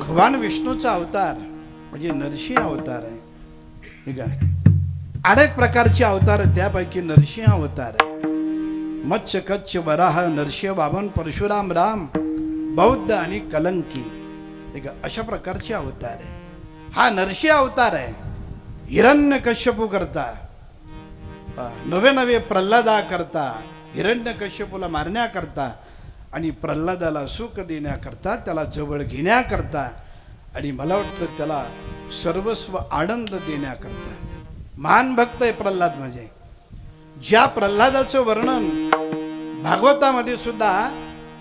भगवान विष्णूचा अवतार म्हणजे नरसिंह अवतार आहे. ठीक आहे. अनेक प्रकारचे अवतार त्यापैकी नरसिंह अवतार आहे. मत्स्य कच्छ वराह नरसिंह वामन परशुराम राम बौद्ध आणि कलंकी. ठीक आहे. अशा प्रकारचे अवतार आहे. हा नरसिंह अवतार आहे. हिरण्यकश्यपू करता नवे नवे प्रल्हादा करता हिरण्यकश्यपूला मारण्याकरता आणि प्रल्हादाला सुख देण्याकरता त्याला जवळ घेण्याकरता आणि मला वाटतं त्याला सर्वस्व आनंद देण्याकरता महान भक्त आहे प्रल्हाद. म्हणजे ज्या प्रल्हादाचं वर्णन भागवतामध्ये सुद्धा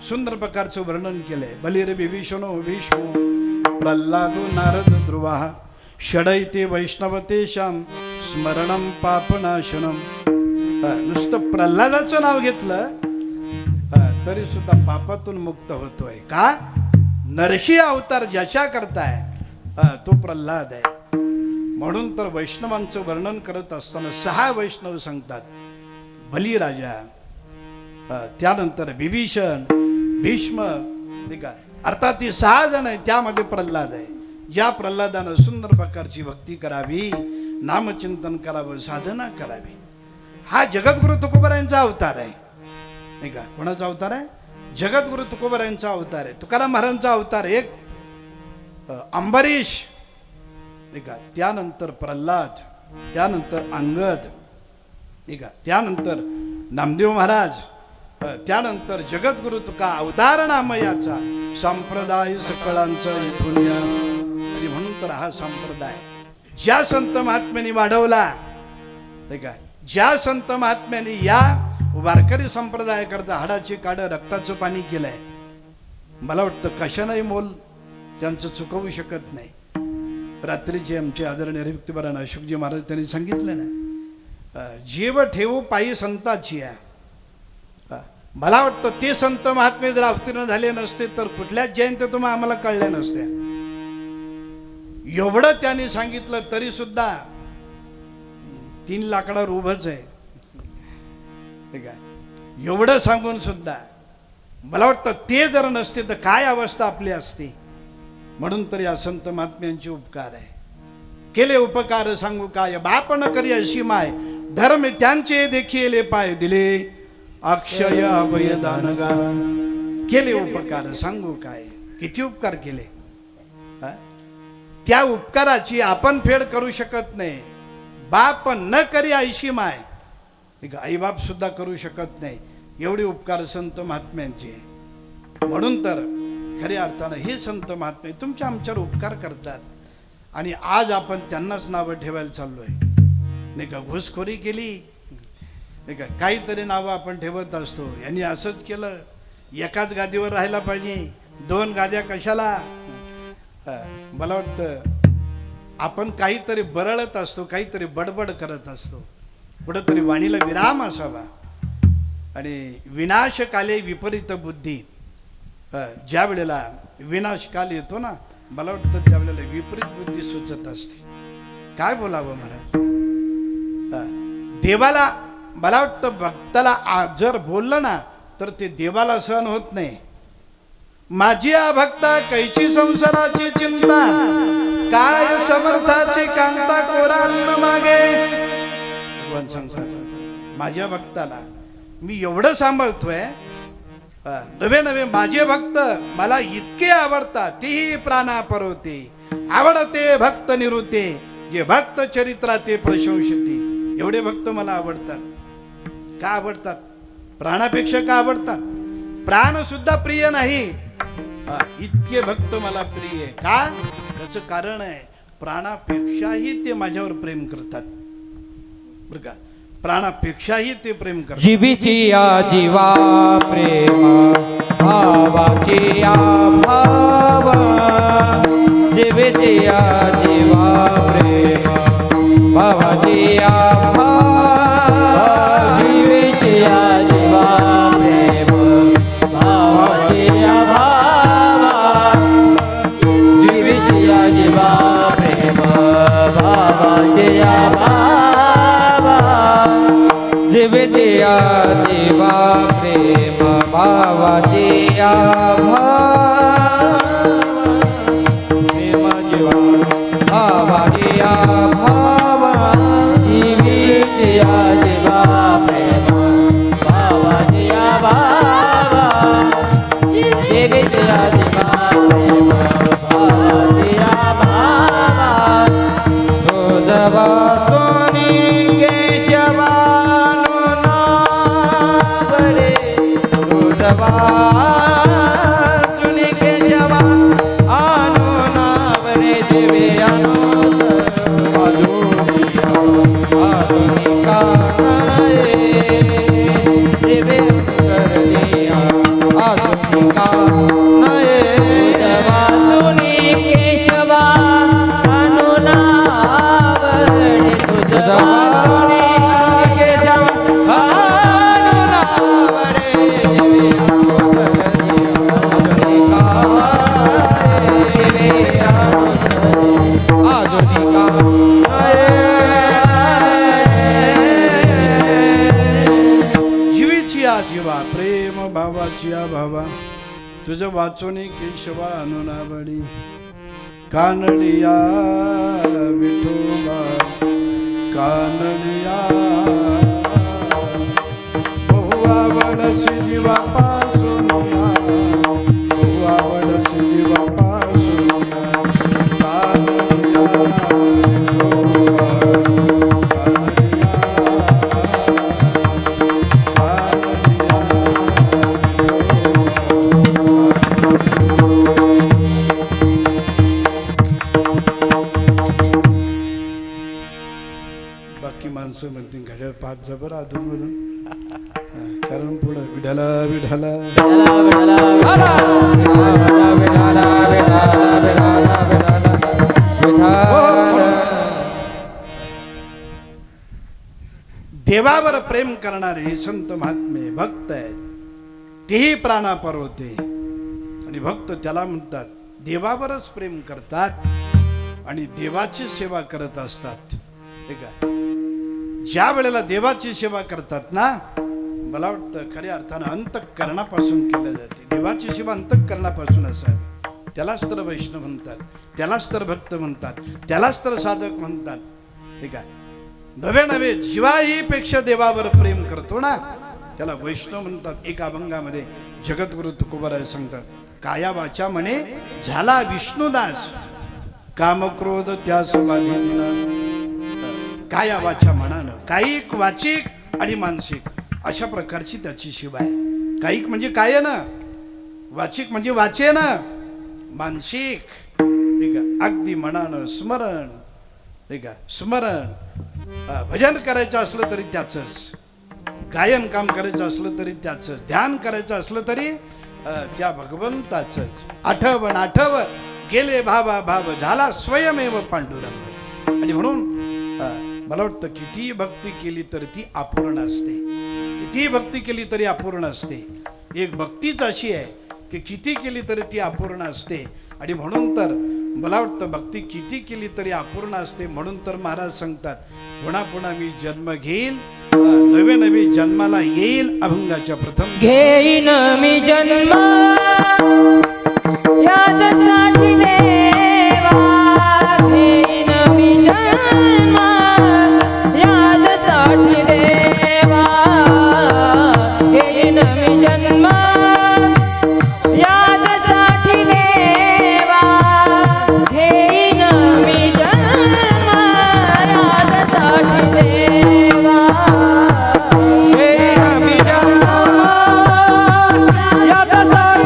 सुंदर प्रकारचं वर्णन केलंय. बलिर विभीषणो भीष्मो प्रल्हादो नारद ध्रुवा षडैते वैष्णवतेशाम स्मरणम पापनाशनम. नुसतं प्रल्हादाचं नाव घेतलं तरी सुद्धा पापातून मुक्त होतोय. का? नरसिंह अवतार ज्याच्या करताय तो प्रल्हाद आहे. म्हणून तर वैष्णवांचं वर्णन करत असताना 6 वैष्णव सांगतात. बलिराजा, त्यानंतर विभीषण, भीष्म, ठीक आहे. अर्थात ती 6 जण आहे. त्यामध्ये प्रल्हाद आहे. ज्या प्रल्हादानं सुंदर प्रकारची भक्ती करावी, नामचिंतन करावं, साधना करावी. हा जगद्गुरु तुकोबारायांचा अवतार आहे. नाही का? कोणाचा अवतार आहे? जगद्गुरु तुकोबारायांचा अवतार आहे. तुकाराम महाराजांचा अवतार एक अंबरीश, ठीक आहे. त्यानंतर प्रल्हाद, त्यानंतर अंगद, ठीक आहे. त्यानंतर नामदेव महाराज, त्यानंतर जगद्गुरु तुका अवतार नामयाचा संप्रदाय सकळांचा इथून या. आणि म्हणून तर हा संप्रदाय ज्या संत महात्म्यांनी वाढवला, ठीक आहे, ज्या संत महात्म्यांनी या वारकरी संप्रदाय करता हाडाची काढ रक्ताचं पाणी केलंय, मला वाटतं कशानंही मोल त्यांचं चुकवू शकत नाही. रात्रीचे आमचे आदरणीय हरिभक्तीपरायण अशोकजी महाराज त्यांनी सांगितलं ना, जीव ठेवू पायी संताची आहे. मला वाटतं ते संत महात्मे जर अवतीर्ण झाले नसते तर कुठल्याच जयंती तुम्हाला आम्हाला कळल्या नसत्या. एवढं त्यांनी सांगितलं तरी सुद्धा 3 लाकडावर उभंच आहे. ठीक आहे. एवढं सांगून सुद्धा मला वाटतं ते जर नसते तर काय अवस्था आपली असते. म्हणून तर या संत महात्म्यांचे उपकार आहे. केले उपकार सांगू काय, बाप न करी अशी माय, धर्म त्यांचे देखील पाय दिले, अक्षय अभयदानगा. केले उपकार सांगू काय, किती उपकार केले. त्या उपकाराची आपण फेड करू शकत नाही. बाप न करी ऐशी माय, आई बाप सुद्धा करू शकत नाही. एवढे उपकार संत महात्म्यांचे. म्हणून तर खऱ्या अर्थानं हे संत महात्मे तुमच्या आमच्यावर उपकार करतात. आणि आज आपण त्यांनाच नावं ठेवायला चाललोय. नाही का? घुसखोरी केली, नाही का, काहीतरी नावं आपण ठेवत असतो. यांनी असंच केलं, एकाच गादीवर राहायला पाहिजे, 2 गाद्या कशाला. मला वाटतं आपण काहीतरी बरळत असतो, काहीतरी बडबड करत असतो. कुठंतरी वाणीला विराम असावा. आणि विनाशकाले विपरीत बुद्धी, ज्या वेळेला विनाशकाल येतो ना, मला वाटतं त्यावेळेला विपरीत बुद्धी सुचत असते. काय बोलावं महाराज. देवाला मला वाटतं भक्ताला जर बोललं ना तर ते देवाला सहन होत नाही. माझी आ भक्ता कैची संसाराची चिंता, काय समर्थाची कांता कोरांना मागे. भगवान संसार माझ्या भक्ताला मी एवढं सांभाळतोय. नवे नवे माझे भक्त मला इतके आवडतात, तेही प्राणा परवते. आवडते भक्त निवृत्ते, जे भक्त चरित्राते प्रशंसते. एवढे भक्त मला आवडतात. का आवडतात? प्राणापेक्षा का आवडतात? प्राण सुद्धा प्रिय नाही, इतके भक्त मला प्रिय आहे. का? त्याचं कारण आहे, प्राणापेक्षाही ते माझ्यावर प्रेम करतात. बरं का? प्राणापेक्षाही ते प्रेम करतात. जीवीची या जीवा प्रेम, भावाची या भाव. जीवीची या जीवा प्रेम, भावाची या भाव. जीवीची या जीवा प्रेम, भावाची या भाव. जीवीची या जीवा प्रेम, भावाची या भाव. जीवीची या जीवा प्रेम, भावाची या भाव. तुझं वाचोनी केशवा अनुनाबडी कानडिया विठोबा कानडिया बहु आवडची जीवा पासून बहु आवडची जीवा पासून कानडिया विठोबा बाकी माणसं म्हणतील घड्याळ 5 जबर अधूनमधून कारण पुढं विढाला विढाला देवावर प्रेम करणारे संत महात्मे भक्त आहेत तेही प्राणापर होते आणि भक्त त्याला म्हणतात देवावरच प्रेम करतात आणि देवाची सेवा करत असतात. ठीक आहे, ज्या वेळेला देवाची सेवा करतात ना मला वाटतं खऱ्या अर्थानं अंतःकरणापासून केल्या जाते. देवाची सेवा अंतःकरणापासून असावी. त्यालाच तर वैष्णव म्हणतात, त्यालाच तर भक्त म्हणतात, त्यालाच तर साधक म्हणतात. ठीक आहे, नवे नवे जीवाईपेक्षा देवावर प्रेम करतो ना त्याला वैष्णव म्हणतात. एका अभंगामध्ये जगद्गुरु तुकोबाराय सांगतात काया वाचा म्हणे झाला विष्णुदास कामक्रोध त्यास बाधितीना. काया वाचा म्हणानं कायिक वाचिक आणि मानसिक अशा प्रकारची त्याची सेवा आहे. कायिक म्हणजे काय ना, वाचिक म्हणजे वाचे ना, मानसिक ठीक आहे अगदी मनानं स्मरण. ठीक आहे, स्मरण भजन करायचं असलं तरी त्याचंच, गायन काम करायचं असलं तरी त्याचंच, ध्यान करायचं असलं तरी त्या भगवंताचंच. आठवण आठव गेले भावा भाव झाला स्वयमेव पांडुरंग. आणि म्हणून मला वाटतं किती भक्ती केली तर ती अपूर्ण असते, किती भक्ती केली तरी अपूर्ण असते. एक भक्तीच अशी आहे की किती केली तरी ती अपूर्ण असते. आणि म्हणून तर मला वाटतं भक्ती किती केली तरी अपूर्ण असते. म्हणून तर महाराज सांगतात पुन्हा पुन्हा मी जन्म घेईल, नवे नवे जन्माला येईल. अभंगाच्या प्रथम घेईन मी जन्म याच्यासाठी देवा, घेईन मी जन्म याच्यासाठी देवा, घेईन मी जन्म याच्यासाठी देवा, घेईन मी जन्म याच्यासाठी देवा, घेईन मी जन्म याच्यासाठी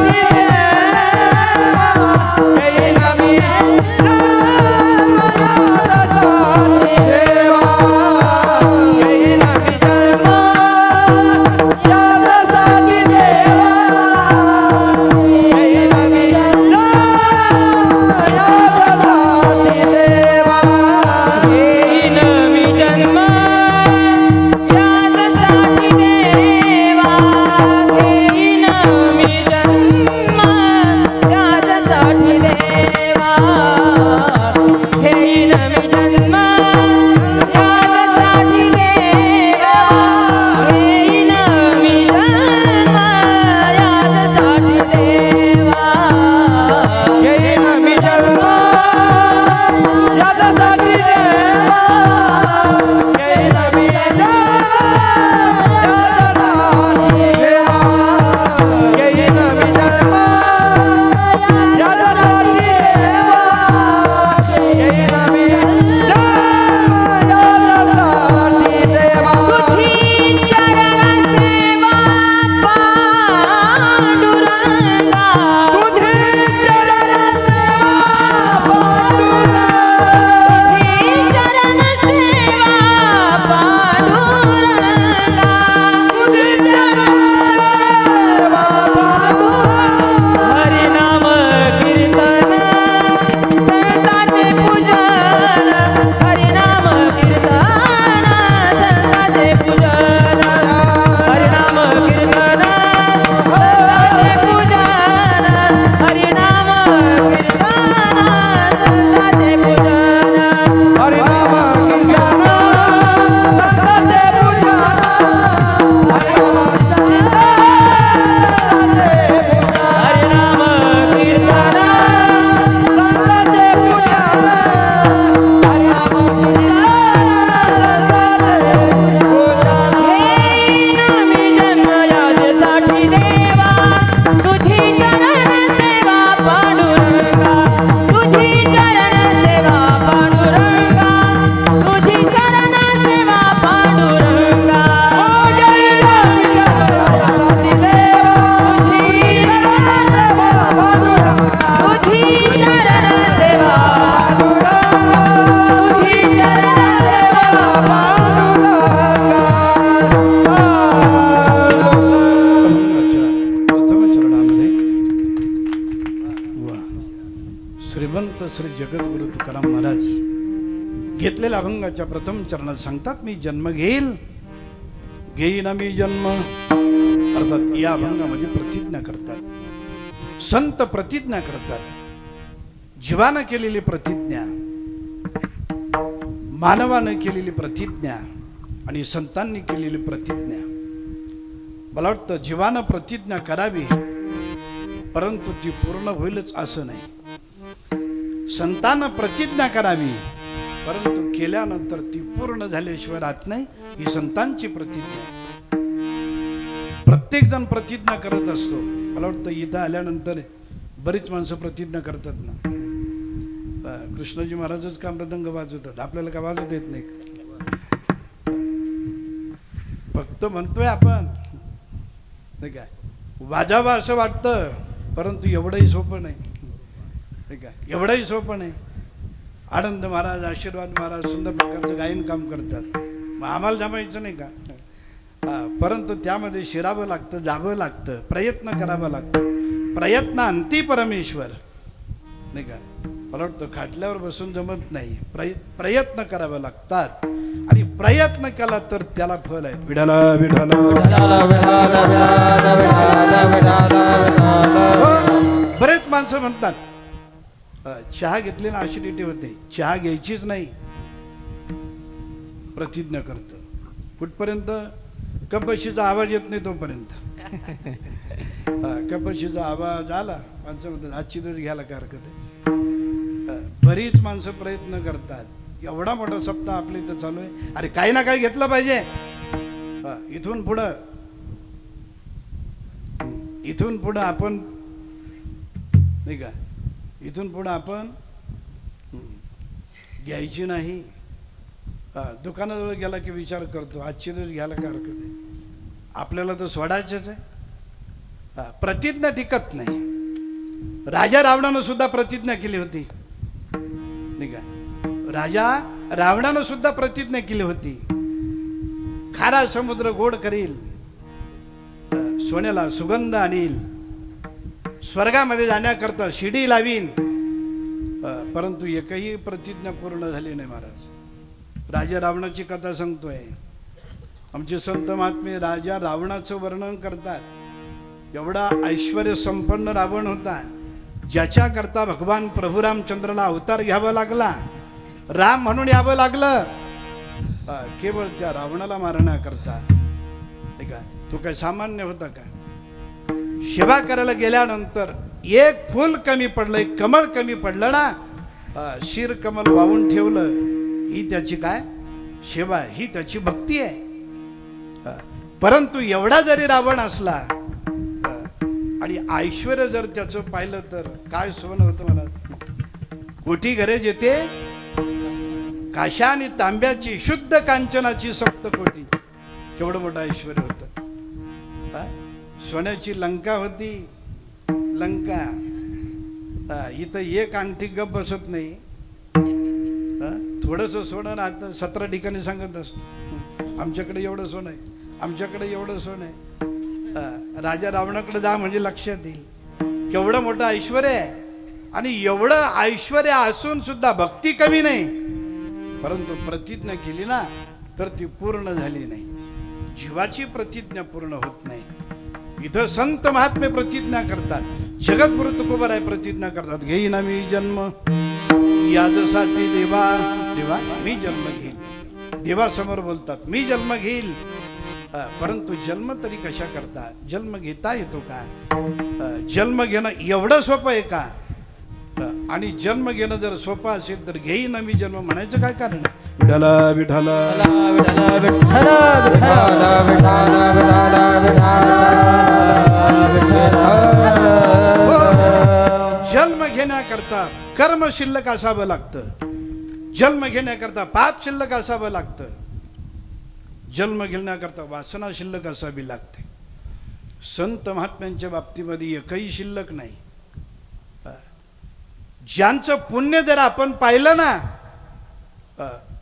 श्री जगद्गुरु तुकाराम महाराज घेतलेल्या अभंगाच्या प्रथम चरणात सांगतात, मी जन्म घेईन मी जन्म. अर्थात या अभंगामध्ये प्रतिज्ञा करतात, संत प्रतिज्ञा करतात. जीवानं केलेली प्रतिज्ञा, मानवानं केलेली प्रतिज्ञा आणि संतांनी केलेली प्रतिज्ञा. मला वाटतं जीवानं प्रतिज्ञा करावी, परंतु ती पूर्ण होईलच असं नाही. संतांनं प्रतिज्ञा करावी, परंतु केल्यानंतर ती पूर्ण झाल्याशिवाय राहत नाही. ही संतांची प्रतिज्ञा आहे. प्रत्येक जण प्रतिज्ञा करत असतो. मला वाटतं इथं आल्यानंतर बरीच माणसं प्रतिज्ञा करतात ना. कृष्णाजी महाराजच का मृदंग वाजवतात, आपल्याला का वाजवता येत नाही का? फक्त म्हणतोय आपण, नाही काय वाजावं असं वाटतं, परंतु एवढंही सोपं नाही. ठीक आहे, एवढंही सोपं नाही. आनंद महाराज, आशीर्वाद महाराज सुंदर प्रकारचं गायन काम करतात. मग आम्हाला जमायचं नाही का? परंतु त्यामध्ये शिरावं लागतं, जावं लागतं, प्रयत्न करावा लागतो. प्रयत्न अंती परमेश्वर, नाही का? मला वाटतं खाटल्यावर बसून जमत नाही. प्रयत्न करावे लागतात आणि प्रयत्न केला तर त्याला फल आहे. विठाला विठाला बरेच माणसं म्हणतात चहा घेतली ना ऍसिडिटी होते, चहा घ्यायचीच नाही. प्रतिज्ञा करतं कुठपर्यंत? कपशीचा आवाज येत नाही तोपर्यंत. कपशीचा आवाज आला, माणसं म्हणतात आजची तरी घ्यायला काय हरकत आहे. बरीच माणसं प्रयत्न करतात. एवढा मोठा सप्ताह आपल्या इथं चालू आहे. अरे काही ना काही घेतलं पाहिजे. इथून पुढं आपण, नाही का, इथून पुढं आपण घ्यायची नाही. दुकानाजवळ गेला की विचार करतो आजची तरी घ्यायला काय हरकत आहे. आपल्याला तर सोडायचंच आहे. प्रतिज्ञा टिकत नाही. राजा रावणानं सुद्धा प्रतिज्ञा केली होती, नाही का? राजा रावणानं सुद्धा प्रतिज्ञा केली होती, खारा समुद्र गोड करील, सोन्याला सुगंध आणील, स्वर्गामध्ये जाण्याकरता शिडी लावीन. परंतु एकही प्रतिज्ञा पूर्ण झाली नाही. महाराज राजा रावणाची कथा सांगतोय. आमचे संत महात्मे राजा रावणाचं वर्णन करतात. एवढा ऐश्वर्य संपन्न रावण होता, ज्याच्याकरता भगवान प्रभू रामचंद्राला अवतार घ्यावा लागला, राम म्हणून यावं लागलं, केवळ त्या रावणाला मारण्याकरता. ठीक आहे, तो काय सामान्य होता का? सेवा करायला गेल्यानंतर एक फूल कमी पडलं, एक कमळ कमी पडलं ना, शिर कमल वाहून ठेवलं. ही त्याची काय सेवा, ही त्याची भक्ती आहे. परंतु एवढा जरी रावण असला आणि ऐश्वर्य जर त्याचं पाहिलं तर काय सोनं होतं. मला कोठी घरे जेथे काशा आणि तांब्याची शुद्ध कांचनाची सप्तकोटी. केवढं मोठं ऐश्वर्य होतं. सोन्याची लंका होती. लंका इथं एक अंगठी गप बसत नाही. थोडंसं सोनं राहतं, 17 ठिकाणी सांगत असतं आमच्याकडे एवढं सोनं आहे, आमच्याकडे एवढं सोनं आहे. राजा रावणाकडे जा म्हणजे लक्षात येईल केवढं मोठं ऐश्वर्य आहे. आणि एवढं ऐश्वर्य असून सुद्धा भक्ती कमी नाही. परंतु प्रतिज्ञा केली ना तर ती पूर्ण झाली नाही. जीवाची प्रतिज्ञा पूर्ण होत नाही. इथं संत महात्मे प्रतिज्ञा करतात. जगद्गुरु तुकोबाराय प्रतिज्ञा करतात, घेईन मी जन्म याच्यासाठी देवा. देवा मी जन्म घेईल. देवासमोर बोलतात मी जन्म घेईल. परंतु जन्म तरी कशा करता? जन्म घेता येतो का? जन्म घेणं एवढं सोपं आहे का? आणि जन्म घेणं जर सोपं असेल तर घेईन मी जन्म म्हणायचं काय कारण? विठाला विठाला जन्म घेण्याकरता कर्म शिल्लक असावं लागतं. जन्म घेण्याकरता पाप शिल्लक असावं लागतं. जन्म घेण्याकरता वासना शिल्लक असावी लागते. संत महात्म्यांच्या बाबतीमध्ये एकही शिल्लक नाही. ज्यांचं पुण्य जर आपण पाहिलं ना,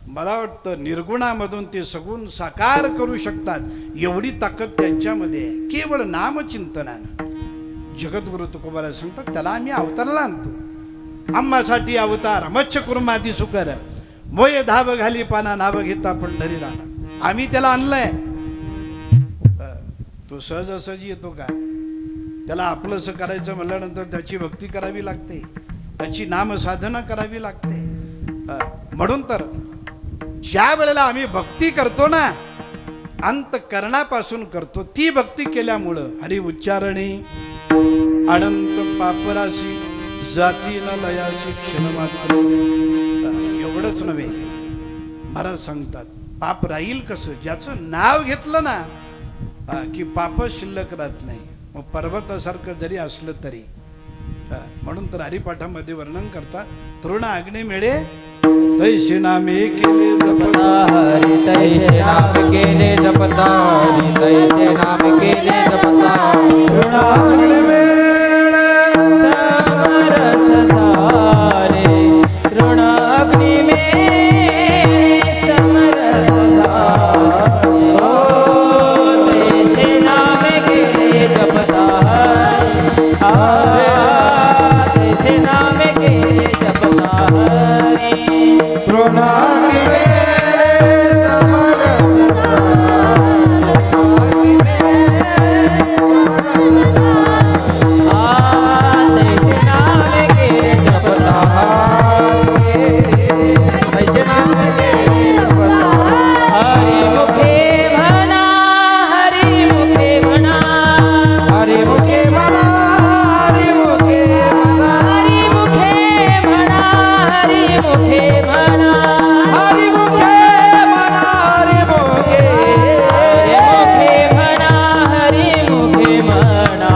मला वाटतं निर्गुणामधून ते सगुण साकार करू शकतात. एवढी ताकद त्यांच्यामध्ये आहे. केवळ नामचिंतनानं. जगद्गुरु तुकोबाराय सांगतात त्याला आम्ही अवताराला आणतो. आम्हासाठी अवतार मच्छ कुर्मादी सुकर मोये धाव घाली पाना नाव घेता पंढरी राणा. आम्ही त्याला आणलंय. तो सहजासहजी येतो का? त्याला आपलंसं करायचं म्हणल्यानंतर त्याची भक्ती करावी लागते, त्याची नामसाधना करावी लागते. म्हणून तर ज्या वेळेला आम्ही भक्ती करतो ना, अंतकरणापासून करतो, ती भक्ती केल्यामुळं हरी उच्चारणे अनंत पापराशी जाती न लयाशी क्षण मात्र. एवढंच नव्हे, महाराज सांगतात पाप राहील कसं? ज्याचं नाव घेतलं ना की पाप शिल्लक राहत नाही. मग पर्वतासारखं जरी असलं तरी. म्हणून तर हरिपाठामध्ये वर्णन करतात, तृण अग्नी मिळे तैसे नामे केले जपता हरी तैसे नाम केले जपता हरी तैसे नाम केले जपता तृणाग्नी मिळे समरस झाले तृणाग्नी मेळे समरस झाले. ओ तैसे नाम केले जपता तैसे नाम केले जपता हरी. तृणाग्नि मेळे समरस तैसे नाम केले जपता तैसे नाम केले जपता हरी मुखे म्हणा हरी मुखे म्हणा हरी मुखे म्हणा हरी मुखे म्हणा हरी मुखे म्हणा हरी मुखे म्हणा हरी मुखे म्हणा हरी मुखे मुखे म्हणा हरी मुखे म्हणा.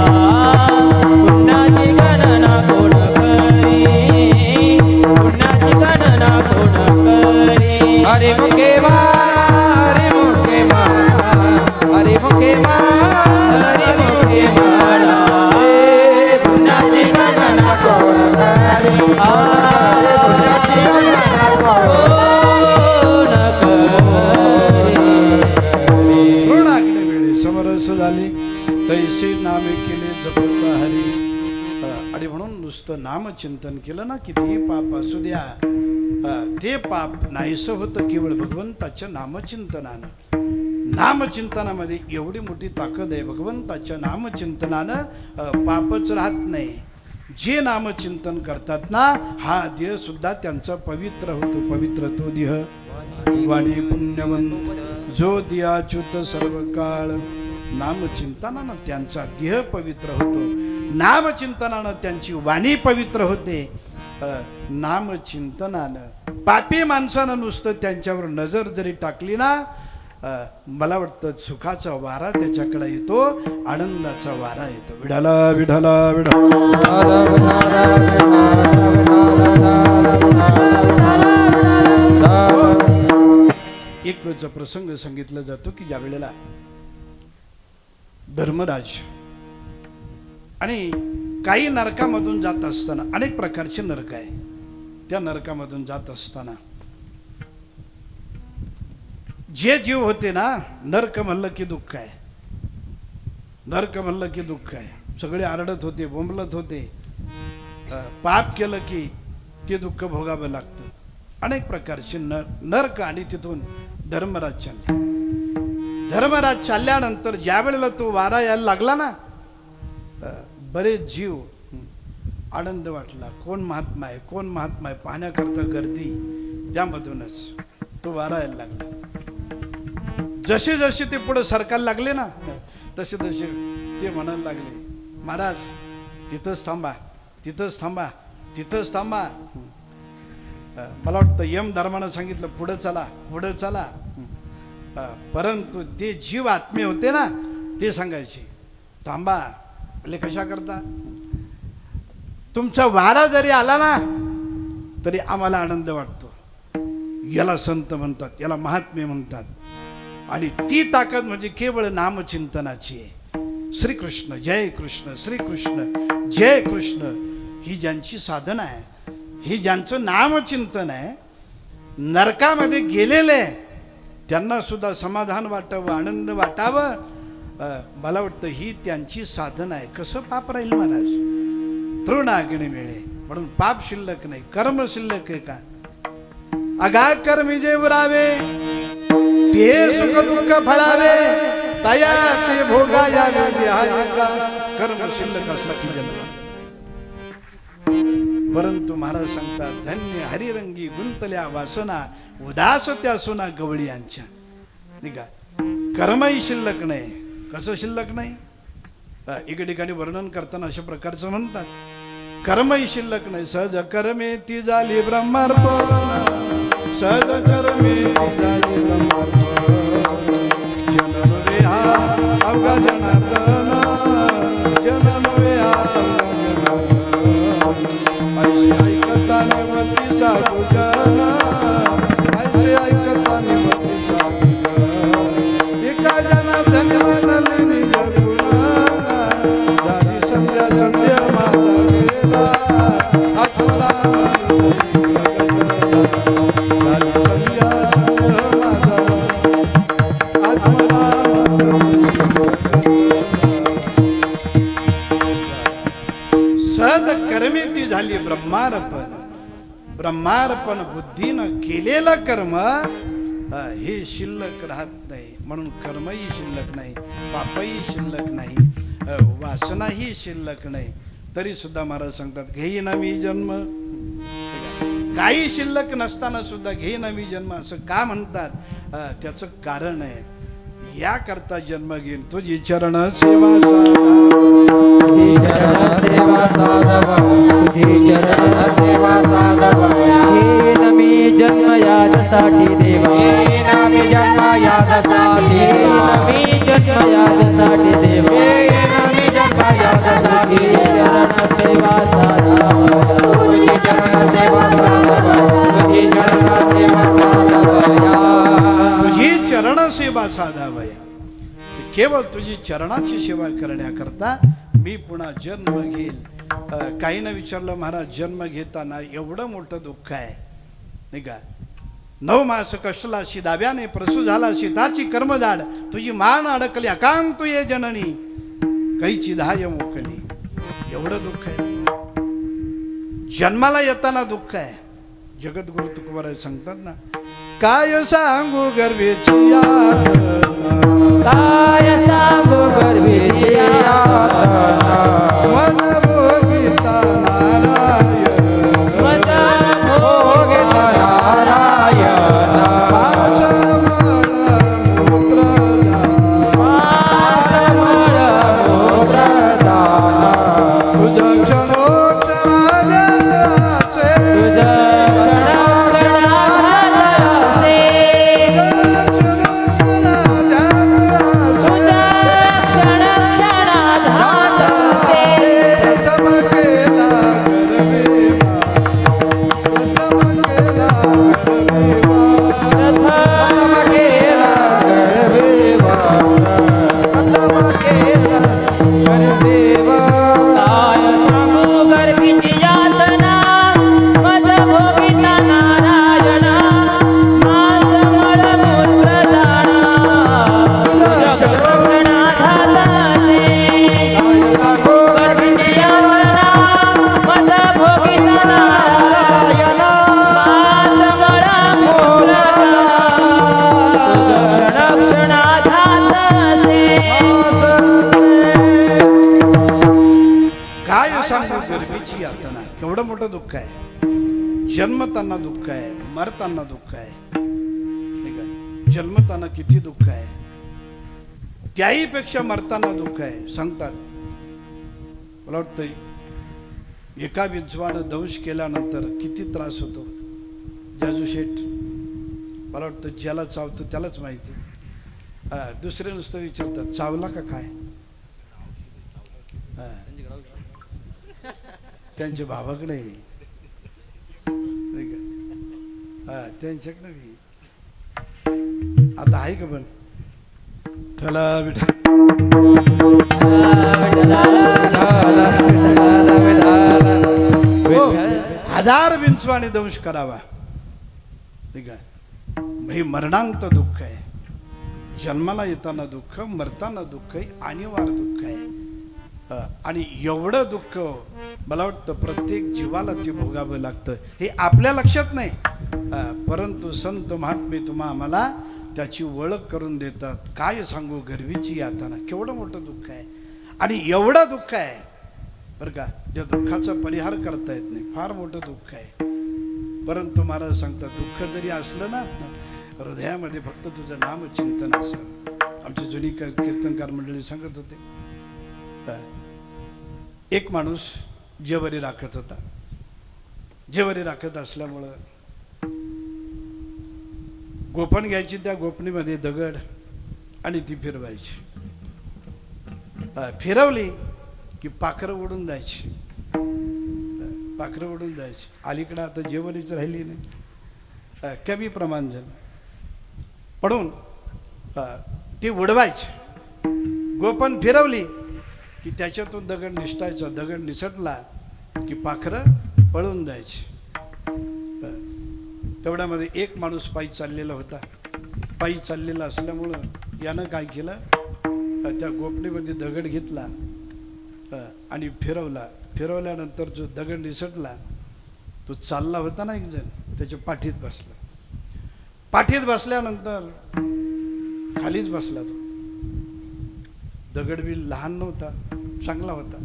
पुण्याची गणना कोण करी पुण्याची गणना कोण करी. हरी मुखे म्हणा हरी मुखे म्हणा हरी मुखे म्हणा हरी मुखे म्हणा पुण्याची गणना कोण करी पुण्याची गणना कोण तृणाग्नी मिळे समरस झाले तैसे नामे केले जपता हरी. आणि म्हणून नुसतं नामचिंतन केलं ना, कितीही पाप असू द्या, ते पाप नाहीसं होतं केवळ भगवंताच्या नामचिंतनानं. नामचिंतनामध्ये एवढी मोठी ताकद आहे. भगवंताच्या नामचिंतनानं पापच राहत नाही. जे नामचिंतन करतात ना, हा देह सुद्धा त्यांचा पवित्र होतो. पवित्र तो देह वाणी पुण्यवंत जो दियाच्युत सर्व काळ. नामचिंतनानं त्यांचा देह पवित्र होतो, नामचिंतनानं त्यांची वाणी पवित्र होते. नामचिंतनानं पापी माणसानं नुसतं त्यांच्यावर नजर जरी टाकली ना, मला वाटतं सुखाचा वारा त्याच्याकडे येतो, आनंदाचा वारा येतो. विढाला विढाला विढा. एक वेळचा प्रसंग सांगितला जातो की ज्या वेळेला धर्मराज आणि काही नरकामधून जात असताना, अनेक प्रकारचे नरक आहे, त्या नरकामधून जात असताना जे जीव होते ना, नरक म्हणलं की दुःख आहे, नरक म्हणलं की दुःख आहे. सगळे आरडत होते, बोंबलत होते. पाप केलं की ते दुःख भोगावं लागतं. अनेक प्रकारचे नरक. आणि तिथून धर्मराज चालले. धर्मराज चालल्यानंतर ज्या वेळेला तो वारा यायला लागला ना, बरेच जीव आनंद वाटला. कोण महात्मा आहे, कोण महात्मा आहे पाहण्याकरता गर्दी. त्यामधूनच तो वारा यायला लागला. जसे जसे ते पुढे सरकायला लागले ना, तसे तसे ते म्हणायला लागले, महाराज तिथंच थांबा, तिथंच थांबा, तिथंच थांबा. मला वाटतं यम धर्मानं सांगितलं पुढं चला, पुढं चला. परंतु ते जीव आत्मे होते ना, ते सांगायचे थांबा. म्हणजे कशा करता? तुमचा वारा जरी आला ना तरी आम्हाला आनंद वाटतो. याला संत म्हणतात, याला महात्मे म्हणतात. आणि ती ताकद म्हणजे केवळ नामचिंतनाची आहे. श्रीकृष्ण जय कृष्ण, श्रीकृष्ण जय कृष्ण, ही ज्यांची साधना आहे, ही ज्यांचं नामचिंतन आहे, नरकामध्ये गेलेले त्यांना सुद्धा समाधान वाटावं, आनंद वाटावं. मला वाटतं ही त्यांची साधना आहे. कसं पाप राहील महाराज? तृणाग्नी मिळे म्हणून पाप शिल्लक नाही, कर्म शिल्लक आहे का? अगा कर्मी जे उरावे ते सुख दुःख फळावे, तया ते भोगा यावे देहायका. कर्म शिल्लक असला की जन्म. परंतु महाराज सांगतात धन्य हरिरंगी गुंतल्या वासना, उदास त्या सुना गवळी यांच्या. नाही का? कर्मही शिल्लक नाही. कसं शिल्लक नाही? एके ठिकाणी वर्णन करताना अशा प्रकारचं म्हणतात, कर्मही शिल्लक नाही. सहज कर्मे ती झाली ब्रह्मार्पण, सहज कर्मे ती झाली ब्रह्मार्पण. जनन रे हा अवघा जनार्दन, जनन रे हा अवघा जनार्दन. ऐसे ऐकता निवती साधू जन, ऐसे ऐकता निवती साधू जन. एका जनार्दन मानले निज गुण, झाली संध्या संध्या माझा वेला, आत्मला झाली संध्या संध्या माझा आत्मला. सहज कर्मे ती झाली ब्रह्मार्पण. ब्रह्मार्पण बुद्धीनं केलेलं कर्म हे शिल्लक राहत नाही. म्हणून कर्मही शिल्लक नाही, पापही शिल्लक नाही, वासनाही शिल्लक नाही. तरी सुद्धा महाराज सांगतात घेईना मी जन्म. काही शिल्लक नसताना सुद्धा घेईना मी जन्म असं का म्हणतात? त्याचं कारण आहे, याकरता जन्म घेईन तुझी चरण सेवा तुझी चरण सेवा साधवा, तुझी चरण सेवा साधवा. घेईन मी जन्म यादसाठी देवा, येईना मी जन्म यादसाठी देवा, मी जन्म यादसाठी देवा. येईना मी जन्म यादसाठी चरण सेवा साधावा, तुझी चरण सेवा साधवा, तुझी चरण सेवा साधवा. तुझी चरण सेवा साधावया. केवळ तुझी चरणाची सेवा करण्याकरता मी पुन्हा जन्म घेईल. काहींना विचारलं महाराज जन्म घेताना एवढं मोठं दुःख आहे नाही का? 9 मास कष्टला दाव्याने प्रसू झाला सीताची कर्मजाड, तुझी मान अडकली अकांत ये जननी, कैची धाय मोकली. एवढं दुःख आहे. जन्माला येताना दुःख आहे. जगद्गुरु तुकोबाराय सांगतात ना, काय सांगू गर्भेची यातना, काय सांगू गर्भेची यातना. मन भोगिता नारायण, मज भोगिता नारायण. पाशमळ मूत्रदान, तुझ्या क्षणोक्षणाचे गर्भीची यातना. केवढं मोठं दुःख आहे. जन्मताना दुःख आहे, मरताना दुःख आहे. ठीक आहे, जन्मताना किती दुःख आहे, त्याही पेक्षा मरताना दुःख आहे. सांगतात मला वाटतं एका विंचवानं दंश केल्यानंतर किती त्रास होतो. जाजू शेठ मला वाटतं ज्याला चावतं त्यालाच माहिती. दुसरे नुसतं विचारतात चावला का काय. त्यांच्या भावाकडे त्यांच्याकडे आता आहे का पण चला बेटा हजार विंचवाने दंश करावा. ठीक आहे, हे मरणांत दुःख आहे. जन्माला येताना दुःख, मरताना दुःख आहे, अनिवार्य दुःख आहे. आणि एवढं दुःख मला वाटतं प्रत्येक जीवाला ते भोगावं लागतं, हे आपल्या लक्षात नाही. परंतु संत महात्मे तुम्हा आम्हाला त्याची ओळख करून देतात. काय सांगू गर्वीची यातना, केवढं मोठं दुःख आहे आणि एवढं दुःख आहे बरं का, त्या दुःखाचा परिहार करता येत नाही. फार मोठं दुःख आहे. परंतु महाराज सांगतात दुःख जरी असलं ना, हृदयामध्ये फक्त तुझं नाम चिंतन असावं. आमची जुनी कीर्तनकार मंडळी सांगत होते, एक माणूस जेवरी राखत होता. जेवरी राखत असल्यामुळं गोफण घ्यायची, त्या गोफणीमध्ये दगड आणि ती फिरवायची. फिरवली की पाखरं उडून जायची, पाखरं उडून जायची. अलीकडं आता जेवरीच राहिली नाही, कमी प्रमाण झालं. पडून ती उडवायची. गोफण फिरवली की त्याच्यातून दगड निसटायचा. दगड निसटला की पाखरं पळून जायची. तेवढ्यामध्ये एक माणूस पायी चाललेला होता. पायी चाललेला असल्यामुळं यानं काय केलं, त्या गोफणीमध्ये दगड घेतला आणि फिरवला. फिरवल्यानंतर जो दगड निसटला तो चालला होता ना, एक जण त्याच्या पाठीत बसला. पाठीत बसल्यानंतर खालीच बसला तो. दगड बी लहान नव्हता, चांगला होता.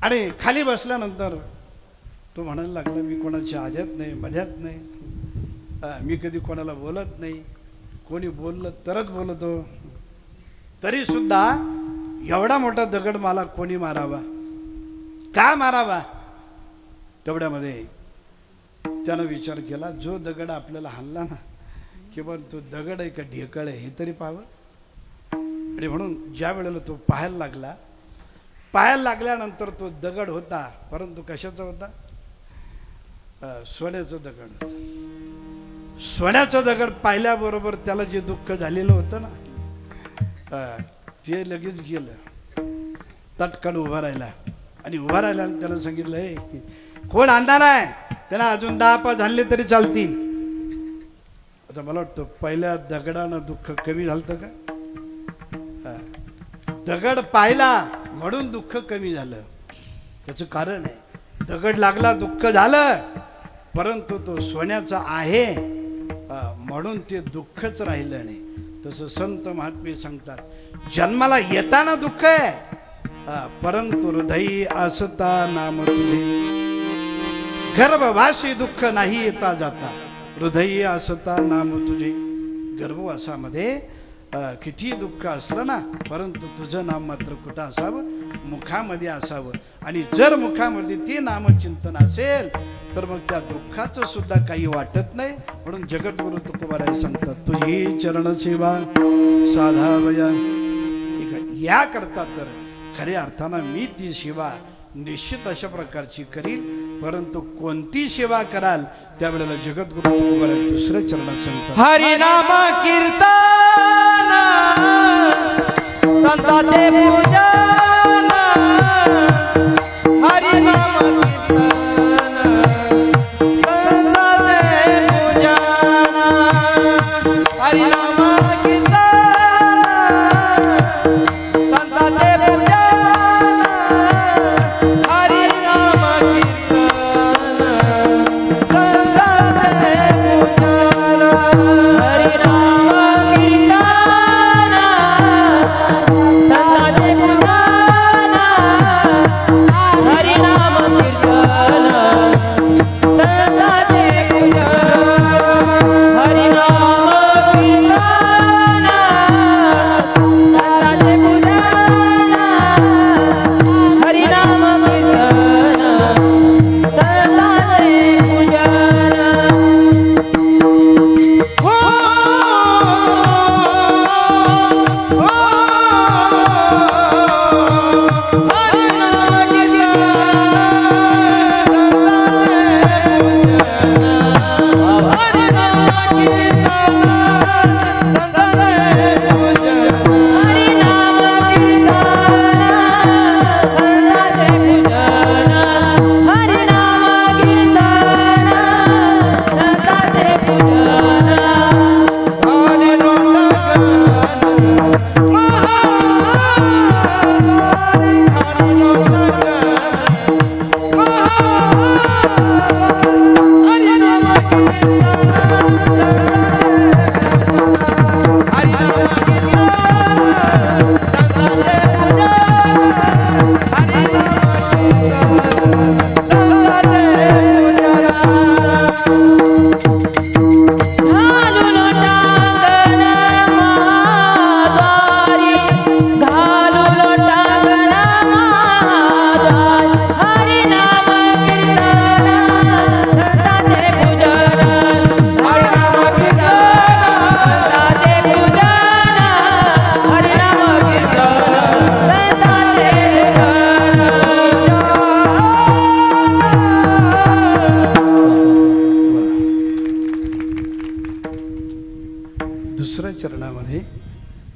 आणि खाली बसल्यानंतर तो म्हणायला लागला, मी कोणाच्या आद्यात नाही मध्यात नाही, मी कधी कोणाला बोलत नाही, कोणी बोललं तरच बोलतो, तरी सुद्धा एवढा मोठा दगड मला कोणी मारावा, का मारावा. तेवढ्यामध्ये त्यानं विचार केला, जो दगड आपल्याला हाणला ना, किंवा तो दगड आहे का ढेकळ आहे हे तरी पाहावं. आणि म्हणून ज्या वेळेला तो पाहायला लागला, पाहायला लागल्यानंतर तो दगड होता, परंतु कशाचा होता, सोन्याचं दगड होतं. सोन्याचं दगड पाहिल्याबरोबर त्याला जे दुःख झालेलं होतं ना, ते लगेच गेलं. तटकन उभा राहिला आणि उभा राहिला त्याला सांगितलं, हे कोण आणणार आहे, त्याला अजून 10 झाले तरी चालतील. आता मला वाटतं पहिल्या दगडानं दुःख कमी झालं का. दगड पाहिला म्हणून दुःख कमी झालं. त्याचं कारण आहे, दगड लागला दुःख झालं, परंतु तो सोन्याचा आहे म्हणून ते दुःखच राहिलं नाही. तसं संत महात्मे सांगतात, जन्माला येताना दुःख आहे, परंतु हृदयी असता नाम तुझे. गर्भवासी दुःख नाही येता जाता, हृदयी असता नाम तुझे. गर्भवासामध्ये किती दुःख असलं ना, परंतु तुझं नाम मात्र कुठं असावं, मुखामध्ये असावं. आणि जर मुखामध्ये ते नामचिंतन असेल तर मग त्या दुःखाचं सुद्धा काही वाटत नाही. म्हणून जगद्गुरु तुकोबाराय सांगतात, तुझी चरण सेवा साधावया. या करता तर खऱ्या अर्थानं मी ती सेवा निश्चित अशा प्रकारची करील, परंतु कोणती सेवा कराल त्यावेळेला जगद्गुरु तुकोबाराय दुसऱ्या चरणात सांगतात, हरिनाम कीर्तन संताचे पूजन. हरिनाम कीर्तन संताचे पूजन. हरिनाम कीर्तन संताचे पूजन. हरिनाम कीर्तन संताचे पूजन. हरिनाम कीर्तन संताचे पूजन. हरिनाम कीर्तन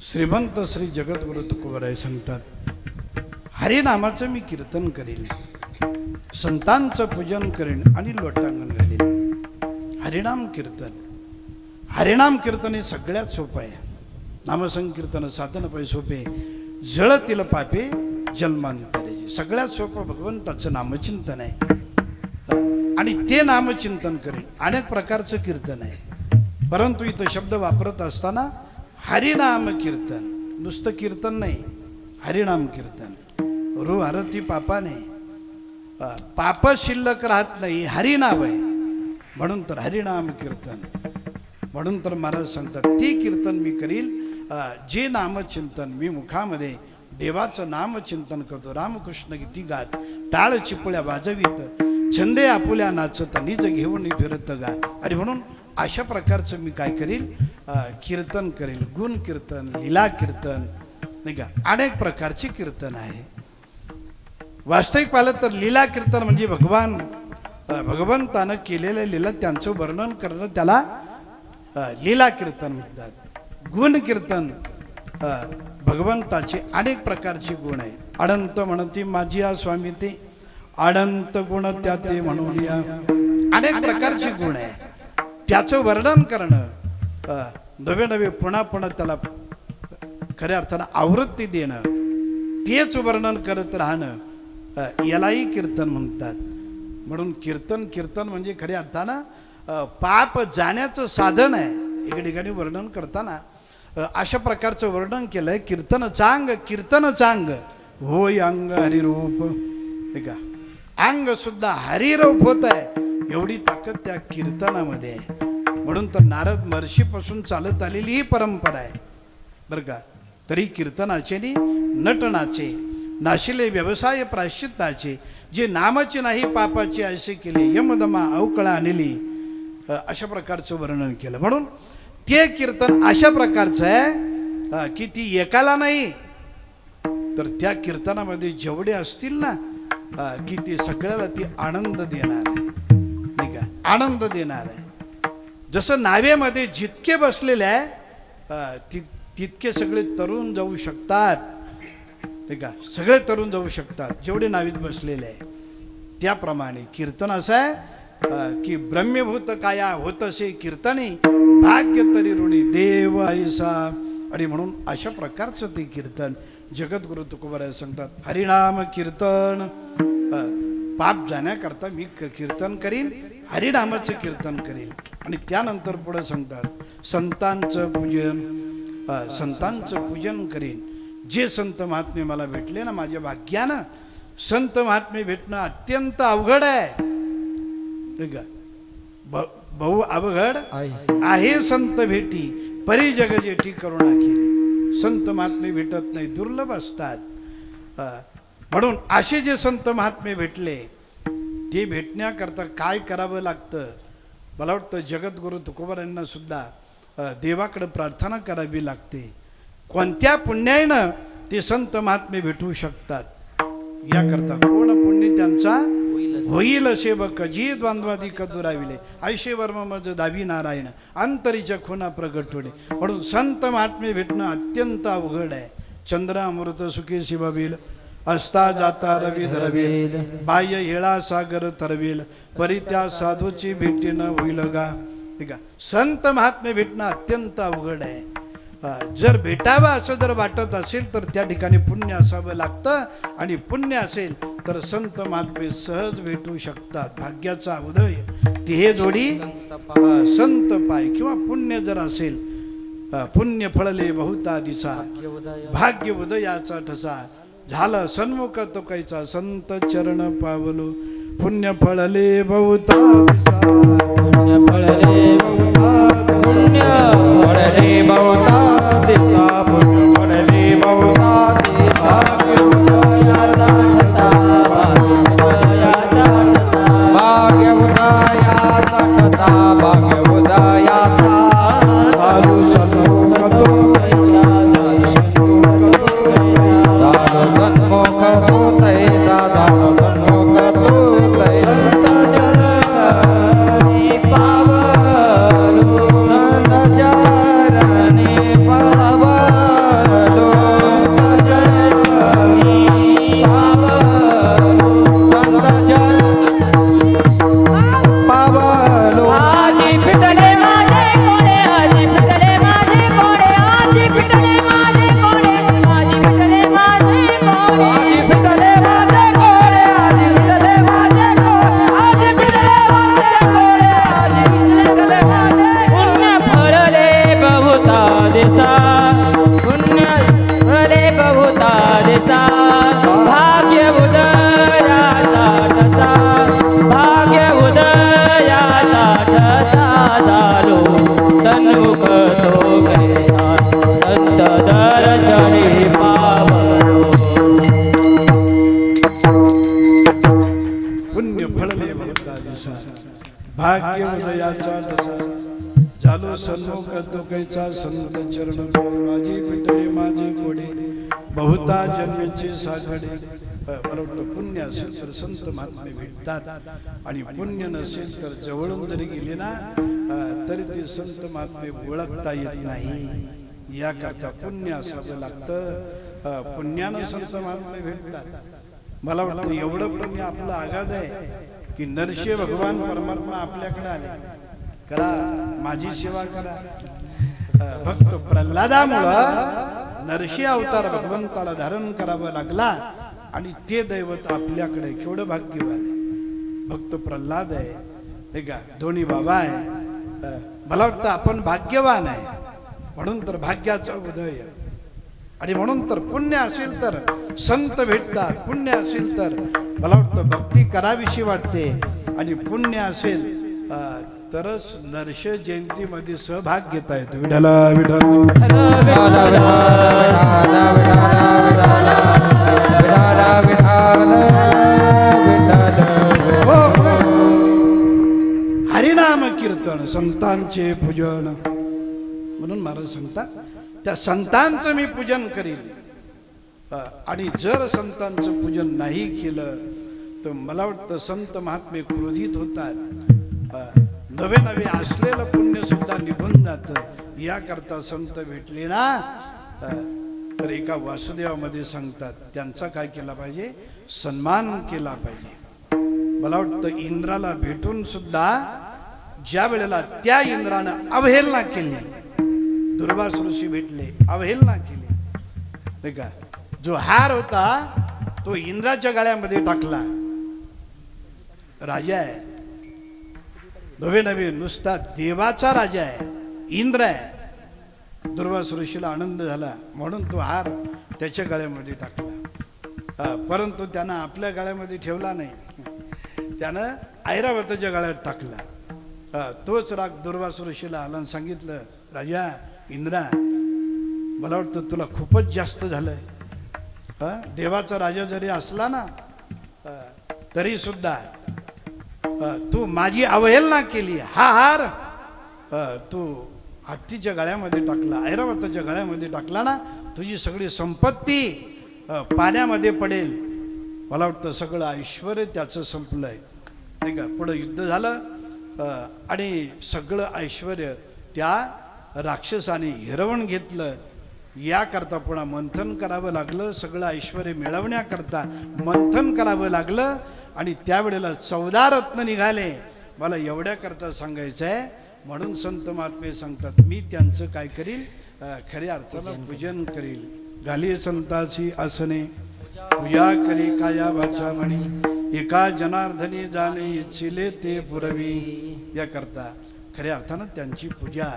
श्रीमंत श्री जगद्गुरु तुकोबराय सांगतात, हरिनामाचं मी कीर्तन करेन, संतांचं पूजन करेन आणि लोटांगण घालेन. हरिनाम कीर्तन, हरिनाम कीर्तन हे सगळ्यात सोपं आहे. नामसंकीर्तन साधन पै सोपे, जळतील पापे जन्मांतरे. सगळ्यात सोपं भगवंताचं नामचिंतन आहे. आणि ते नामचिंतन करेन. अनेक प्रकारचं कीर्तन आहे, परंतु इथं शब्द वापरत असताना हरिनाम कीर्तन, नुसतं कीर्तन नाही, हरिनाम कीर्तन. रू आरती पापाने पाप शिल्लक राहत नाही, हरिनाम आहे म्हणून तर हरिनाम कीर्तन. म्हणून तर महाराज सांगतात, ती कीर्तन मी करील जे नामचिंतन. मी मुखामध्ये देवाचं नामचिंतन करतो. रामकृष्ण गीती गात, टाळ चिपळ्या वाजवीत, छंदे आपुल्या नाचत, निज घेऊन फिरत गात. आणि म्हणून अशा प्रकारचं मी काय करील, कीर्तन करेल. गुण कीर्तन, लीला कीर्तन, नाही का, अनेक प्रकारची कीर्तन आहे. वास्तविक पाहिलं तर लीला कीर्तन म्हणजे भगवंतानं केलेल्या लीला त्यांचं वर्णन करणं, त्याला लीला कीर्तन म्हणतात. गुण कीर्तन, भगवंताचे अनेक प्रकारचे गुण आहे. अनंत म्हणती माझी या स्वामी ते, अनंत गुण त्या ते म्हणून या. अनेक प्रकारचे गुण आहे, त्याचं वर्णन करणं, नवे नवे पुन्हा पुन्हा त्याला खऱ्या अर्थानं आवृत्ती देणं, तेच वर्णन करत राहणं, यालाही कीर्तन म्हणतात. म्हणून कीर्तन म्हणजे खऱ्या अर्थानं पाप जाण्याचं साधन आहे. एका ठिकाणी वर्णन करताना अशा प्रकारचं वर्णन केलंय, कीर्तन चांग होय अंग हरिरूप. का अंग सुद्धा हरिरूप होत आहे, एवढी ताकद त्या कीर्तनामध्ये आहे. म्हणून तर नारद महर्षीपासून चालत आलेली ही परंपरा आहे बरं का. तरी कीर्तनाचे नटनाचे नाशिले व्यवसाय प्रायश्चित्ताचे, जे नामाचे नाही पापाचे असे केले, यमदमा अवकळा आणली, अशा प्रकारचं वर्णन केलं. म्हणून ते कीर्तन अशा प्रकारचं आहे की ती एकाला नाही तर त्या कीर्तनामध्ये जेवढे असतील ना की ते सगळ्याला ती आनंद देणार आहे, नाही का, आनंद देणार आहे. जसं नावेमध्ये जितके बसलेले आहे तितके सगळे तरुण जाऊ शकतात, नाही का, सगळे तरुण जाऊ शकतात जेवढे नावीत बसलेले आहे. त्याप्रमाणे कीर्तन असं आहे की ब्रह्मभूत काया होत असे कीर्तने, भाग्य तरी ऋणी देव ऐसा. आणि म्हणून अशा प्रकारचं ते कीर्तन जगद्गुरु तुकोबराय सांगतात, हरिनाम कीर्तन. पाप जाण्याकरता मी कीर्तन करीन, हरिनामाचं कीर्तन करीन. आणि त्यानंतर पुढे सांगतात संतांचं पूजन करीन. जे संत महात्मे मला भेटले ना माझ्या भाग्यानं, संत महात्मे भेटणं अत्यंत अवघड आहे, बहु अवघड आहे संत भेटी, परी जग जेठी करुणा केली. संत महात्मे भेटत नाही, दुर्लभ असतात. म्हणून असे जे संत महात्मे भेटले, ते भेटण्याकरता काय करावं लागतं. मला वाटतं जगद्गुरु तुकोबारायांना सुद्धा देवाकडे प्रार्थना करावी लागते. कोणत्या पुण्यानं ते संत महात्मे भेटू शकतात, याकरता कोण पुण्य त्यांचा होईल सेवक, जी द्वंद्वाधिक दुराविले, ऐशे वर्म मज दावी नारायण, अंतरीच्या खुना प्रगट होणे. म्हणून संत महात्मे भेटणं अत्यंत अवघड आहे. चंद्र अमृत सुखी शिववील, असता जाता रवी धरवील, बाह्य हेळा सागर तरवील, परी त्या साधूची भेटीनं होईल गा. ठीक आहे, संत महात्मे भेटणं अत्यंत अवघड आहे. जर भेटावं असं जर वाटत असेल तर त्या ठिकाणी पुण्य असावं लागतं, आणि पुण्य असेल तर संत महात्मे सहज भेटू शकतात. भाग्याचा उदय ते जोडी संत पाय. किंवा पुण्य जर असेल, पुण्य फळले बहुता दिसा, भाग्य उदयाचा ठसा, झालं सन्मुख तो कैचा, संत चरण पावलो, पुण्य फळले बहुता दिसा, पुण्य फळले पुण्य फळले बहुता दिसा, पुण्य फळले बहुता दिसा, भाग्य उदयाचा ठसा, भाग्य उदयाचा साधू सन्मुख तो कैचा, सन्मुख तो तैसा, सन्मुख तो तैसा, पावलो संत चरणी पावलो. भाग्य उदयाचा तसा झालो सन्मुख दुःखेचा संत चरण माझी पिटळे माझे कोडे बहुता जन्मेचे सागडे. बरोबर पुण्य असेल तर संत महात्मे भेटतात आणि पुण्य नसेल तर जवळून जरी गेले ना तरी ते संत महात्मे ओळखता येत नाही. याकरता पुण्य असावं लागतं. पुण्यानं संत महात्मे भेटतात. मला वाटतं एवढं पुण्य आपलं आगाध आहे की नरसिंह भगवान परमात्मा आपल्याकडे आले. करा माझी सेवा करा. भक्त प्रल्हादामुळं नरसिंह अवतार भगवंताला धारण करावा लागला आणि ते दैवत आपल्याकडे केवढं भाग्यवान आहे. भक्त प्रल्हाद आहे हे का दोन्ही बाबा आहे. मला वाटतं आपण भाग्यवान आहे म्हणून तर भाग्याचा उदय आणि म्हणून तर पुण्य असेल तर संत भेटतात. पुण्य असेल तर मला वाटतं भक्ती करावीशी वाटते आणि पुण्य असेल तरच नरसिंह जयंतीमध्ये सहभाग घेता येतो. विठाला विठाला हरिनाम कीर्तन संतांचे पूजन म्हणून महाराज सांगतात त्या संतांचं मी पूजन करील. आणि जर संतांचं पूजन नाही केलं तर मला वाटतं संत महात्मे क्रोधित होतात. नवे नवे असलेलं पुण्य सुद्धा निघून जातं. याकरता संत भेटले ना तर एका वासुदेवामध्ये सांगतात त्यांचा काय केला पाहिजे सन्मान केला पाहिजे. मला वाटतं इंद्राला भेटून सुद्धा ज्या वेळेला त्या इंद्रानं अवहेलना केली दुर्वास ऋषी भेटले अवहेलना केली नाही का. जो हार होता तो इंद्राच्या गळ्यामध्ये टाकला. राजा आहे नवे नवे नुसता देवाचा राजा आहे इंद्र आहे. दुर्वास ऋषीला आनंद झाला म्हणून तो हार त्याच्या गळ्यामध्ये टाकला. परंतु त्यानं आपल्या गळ्यामध्ये ठेवला नाही. त्यानं ऐरावताच्या गळ्यात टाकला. तोच राग दुर्वास ऋषीला आला आणि सांगितलं राजा इंद्रा मला वाटतं तुला खूपच जास्त झालंय. देवाचा राजा जरी असला ना तरी सुद्धा तू माझी अवहेलना केली. हा हार तू हत्तीच्या गळ्यामध्ये टाकला ऐरावताच्या गळ्यामध्ये टाकला ना तुझी सगळी संपत्ती पाण्यामध्ये पडेल. मला वाटतं सगळं ऐश्वर त्याचं संपलंय नाही का. पुढं युद्ध झालं आणि सगळं ऐश्वर त्या राक्षसाने हिरवून घेतलं. याकरता पुन्हा मंथन करावं लागलं. सगळं ऐश्वर मिळवण्याकरता मंथन करावं लागलं आणि त्यावेळेला 14 रत्न निघाले. मला एवढ्याकरता सांगायचं आहे म्हणून संत महात्मे सांगतात मी त्यांचं काय करील खऱ्या अर्थानं पूजन करील. घाली संताची आसने पूजा करी काया वाचा म्हणी एका जनार्दनी जाणे इच्छिले ते पुरवी. याकरता खऱ्या अर्थानं त्यांची पूजा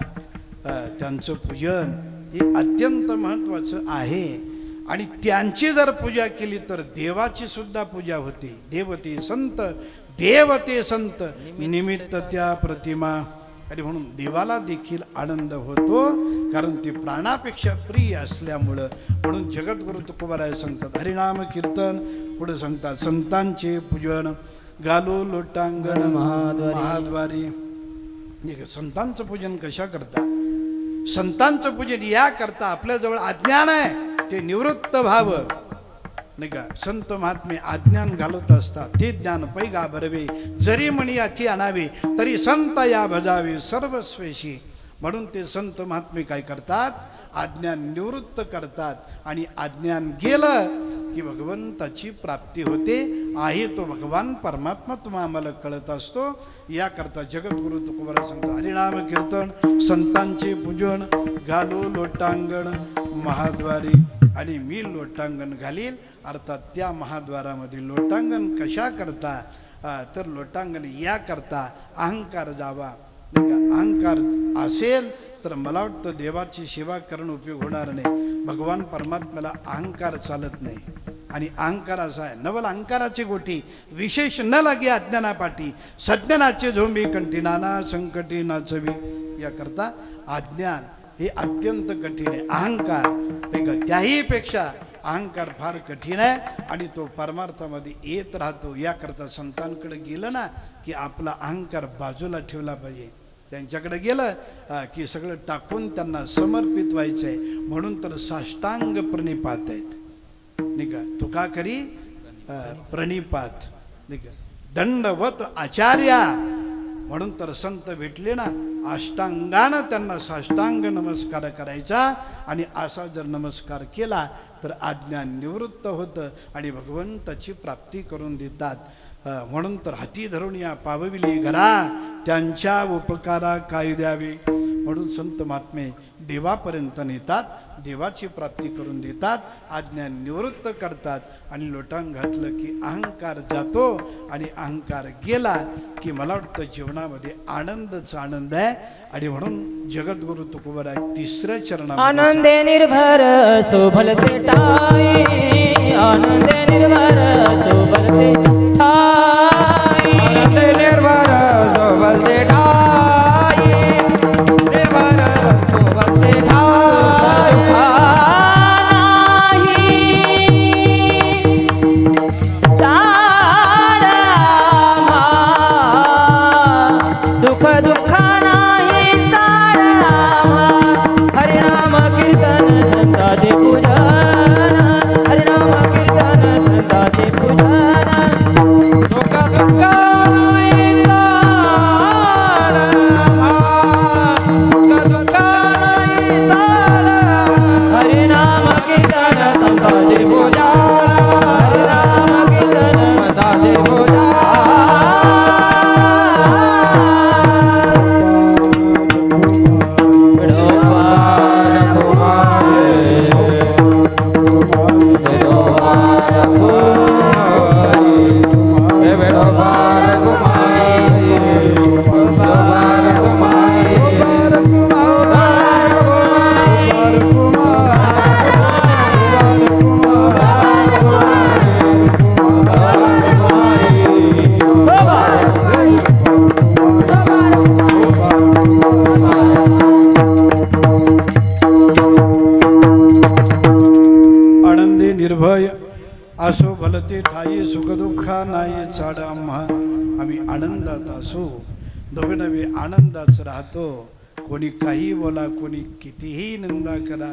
त्यांचं पूजन हे अत्यंत महत्त्वाचं आहे. आणि त्यांची जर पूजा केली तर देवाची सुद्धा पूजा होते. देवते संत देवते संत निमित्त त्या प्रतिमा. आणि म्हणून देवाला देखील आनंद होतो कारण ते प्राणापेक्षा प्रिय असल्यामुळं. म्हणून जगद्गुरु तुकोबाराय सांगतात हरिनाम कीर्तन. पुढे सांगतात संतांचे पूजन गालो लोटांगण महाद्वारी. संतांचं पूजन कशा करता संतांचं पूजन या करता आपल्याजवळ अज्ञान आहे ते निवृत्त व्हावं नाही का. संत महात्मे अज्ञान घालत असतात ते ज्ञान पैगा भरवे जरी मणी अति आणावे तरी संत या भजावे सर्वस्वेशी. म्हणून ते संत महात्मे काय करतात अज्ञान निवृत्त करतात आणि अज्ञान गेलं की भगवंताची प्राप्ती होते. आहे तो भगवान परमात्मा तुम्हा आम्हाला कळत असतो. याकरता जगद्गुरु तुकोबाराय सांगतो हरिनाम कीर्तन संतांचे पूजन घालो लोटांगण महाद्वारी. आणि मी लोटांगण घालील अर्थात त्या महाद्वारामध्ये. लोटांगण कशा करता तर लोटांगण या करता अहंकार जावा नाही का. अहंकार असेल तर मला वाटतं देवाची सेवा करणं उपयोग होणार नाही. भगवान परमात्म्याला अहंकार चालत नाही. आणि अहंकार असा आहे नवल अहंकाराची गोटी विशेष न लागे अज्ञानापाठी सज्ञानाचे झोंबी कंठी नाना संकटी नाचवी. याकरता अज्ञान हे अत्यंत कठीण आहे. अहंकार त्याही पेक्षा अहंकार फार कठीण आहे आणि तो परमार्थामध्ये येत राहतो. याकरता संतांकडे गेलं ना की आपला अहंकार बाजूला ठेवला पाहिजे. त्यांच्याकडे गेलं की सगळं टाकून त्यांना समर्पित व्हायचं आहे. म्हणून तर साष्टांग प्रणिपात आहेत नाही का. तुका करी प्रणिपात नाही का. दंडवत आचार्या म्हणून तर संत भेटले ना अष्टांगानं त्यांना साष्टांग नमस्कार करायचा. आणि असा जर नमस्कार केला तर अज्ञान निवृत्त होतं आणि भगवंताची प्राप्ती करून देतात. म्हणून तर हाती धरून या पावविली घरा त्यांच्या उपकारा काय द्यावे. म्हणून संत महात्मे देवापर्यंत नेतात, देवाची प्राप्ती करून देतात, अज्ञान निवृत्त करतात. आणि लोटांग घातलं की अहंकार जातो आणि अहंकार गेला की मला वाटतं जीवनामध्ये आनंदच आनंद आहे. आणि म्हणून जगद्गुरु तुकोबराय तिसऱ्या चरणामध्ये आनंदे निर्भर शोभलते ठाई आनंदे निर्भर शोभलते ठाई आनंदे निर्भर शोभलते ठाई निर्भर शोभलते ठाई सुख दुःख नाही चाळा हरिनाम कीर्तन संताचे पूजन हरिनाम कीर्तन संताचे पूजन दुःख दुःख नाही ताळा दुःख दुःख नाही ताळा हरिनाम कीर्तन संताचे पूजन हरिनाम कीर्तन संताचे पूजन आनंदी निर्भय असो भलते ठाई सुखदुःखा नाही चाड आम्हा. आम्ही आनंदात असो नवे नवे आनंदाच राहतो. कोणी काही बोला कोणी कितीही निंदा करा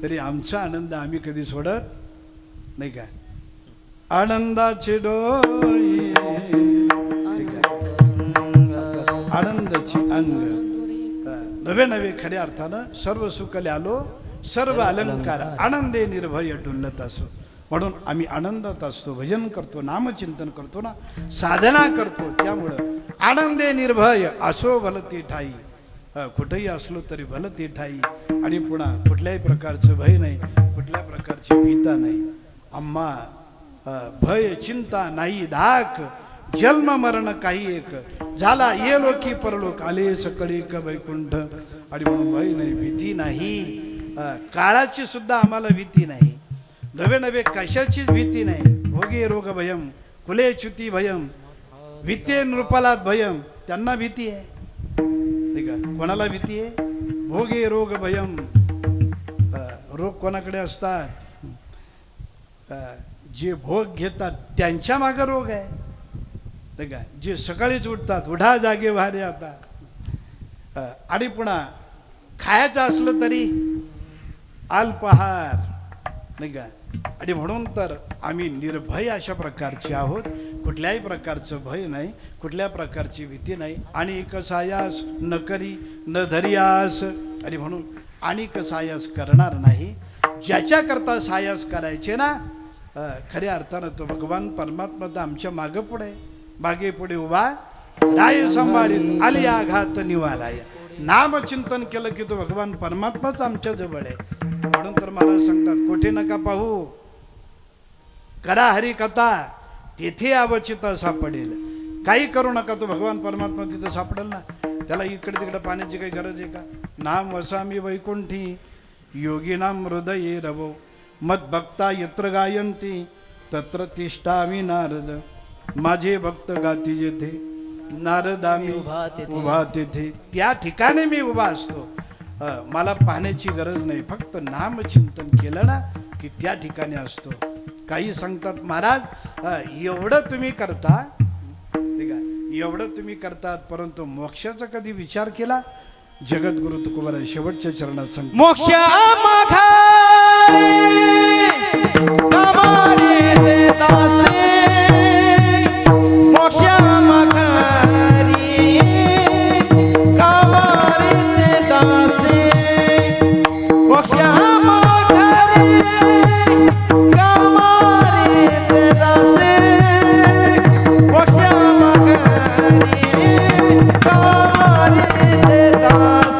तरी आमचा आनंद आम्ही कधी सोडत नाही का. आनंदाचे डोई ठीक आहे. अर्थात आनंदाची अंग नवे नवे खऱ्या अर्थानं सर्व सुख आलो सर्व अलंकार आनंदे निर्भय डुलत असो. म्हणून आम्ही आनंदात असतो, भजन करतो, नामचिंतन करतो ना, साधना करतो. त्यामुळं आनंदे निर्भय असो भलती ठाई. कुठेही असलो तरी भलती ठाई. आणि पुन्हा कुठल्याही प्रकारचं भय नाही, कुठल्या प्रकारची भीता नाही. आम्हा भय चिंता नाही धाक जन्म मरण काही एक झाला ये लोकी परलोक आले सकळी क वैकुंठ. आणि म्हणून भय नाही भीती नाही. काळाची सुद्धा आम्हाला भीती नाही. नवे नवे कशाचीच भीती नाही. भोगे रोग भयम कुले च्युती भयम भीते नृपालात भयम. त्यांना भीती आहे ठीक आहे. कोणाला भीती आहे. भोगे रोग भयम. रोग कोणाकडे असतात. जे भोग घेतात त्यांच्या मागे रोग आहे ठीक आहे. जे सकाळीच उठतात उठा जागे वारे आता. आणि पुन्हा खायचं असलं तरी अल्पहार नाही का. आणि म्हणून तर आम्ही निर्भय अशा प्रकारचे आहोत. कुठल्याही प्रकारचं भय नाही, कुठल्या प्रकारची भीती नाही. आणि कसायास न करी न धरियास. आणि म्हणून आणि कसायास करणार नाही. ज्याच्याकरता सायास करायचे ना खऱ्या अर्थानं तो भगवान परमात्मा तर आमच्या मागं पुढे मागे पुढे उभा राय सांभाळीत आली आघात निवालाय. नामचिंतन केलं की तो भगवान परमात्माच आमच्या जवळ आहे. म्हणून तर मला सांगतात कोठे नका पाहू करा हरी कथा तेथे अवचिता सापडेल. काही करू नका तो भगवान परमात्मा तिथं सापडेल ना. त्याला इकडे तिकडे पाण्याची काही गरज आहे का. नाम वसामी वैकुंठी योगी नाम हृदये रवो मत भक्ता यत्र गायंती तत्र तिष्ठामी नारद. माझे भक्त गाती जेथे नारद आम्ही उभा तेथे. त्या ठिकाणी मी उभा असतो. मला पाहण्याची गरज नाही. फक्त नामचिंतन केलं ना की त्या ठिकाणी असतो. काही सांगतात महाराज एवढं तुम्ही करता, ठीक आहे, एवढं तुम्ही करतात, परंतु मोक्षाचा कधी विचार केला? जगद्गुरु तुकोबाराय शेवटच्या चरणात सांगतो, मोक्ष कामारे ते दासे, मोक्ष माघारी कामारे ते दासे, मोक्ष माघारी कामारे ते दासे, मोक्ष माघारी कामारे ते दासे.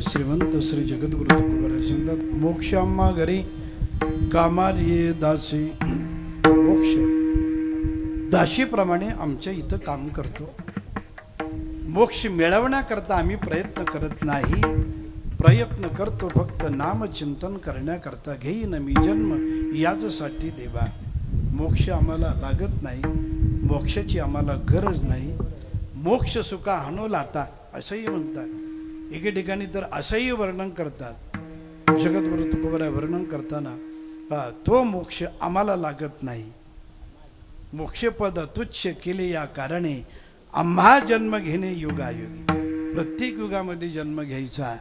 श्रीमंत श्री जगद्गुरु तुकोबाराय सांगतात, मोक्षाम्हा घरी कामार ये दासी. मोक्ष दाशीप्रमाणे आमच्या इथं काम करतो. मोक्ष मिळवण्याकरता आम्ही प्रयत्न करत नाही, प्रयत्न करतो फक्त नामचिंतन करण्याकरता. घेईन मी जन्म याचसाठी देवा. मोक्ष आम्हाला लागत नाही, मोक्षाची आम्हाला गरज नाही. मोक्ष सुखा हनो लाता असंही म्हणतात. एके ठिकाणी तर असंही वर्णन करतात, जगद्गुरु तुकोबराय वर्णन करताना, तो मोक्ष आम्हाला लागत नाही. मोक्षपद तुच्छ केले या कारणे आम्हा जन्म घेणे युगायुगी. प्रत्येक युगामध्ये जन्म घ्यायचा.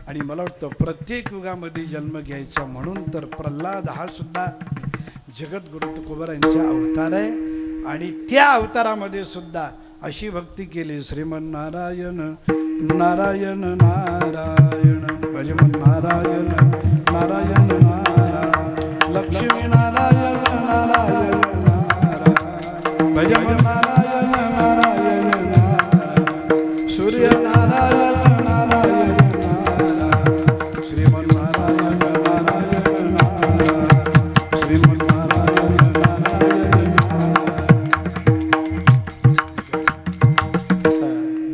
आणि मला वाटतं प्रत्येक युगामध्ये जन्म घ्यायचा म्हणून तर प्रल्हाद हा सुद्धा जगद्गुरु तुकोबरायांचा अवतार आहे. आणि त्या अवतारामध्ये सुद्धा अशी भक्ती केली. श्रीमन्नारायण नारायण नारायण भजमन नारायण नारायण नारायण लक्ष्मी नारायण नारायण नारायण भजमन नारायण नारायण नारायण सूर्य नारायण नारायण नारायण श्रीमन नारायण नारायण नारायण श्रीमन नारायण नारायण नारायण.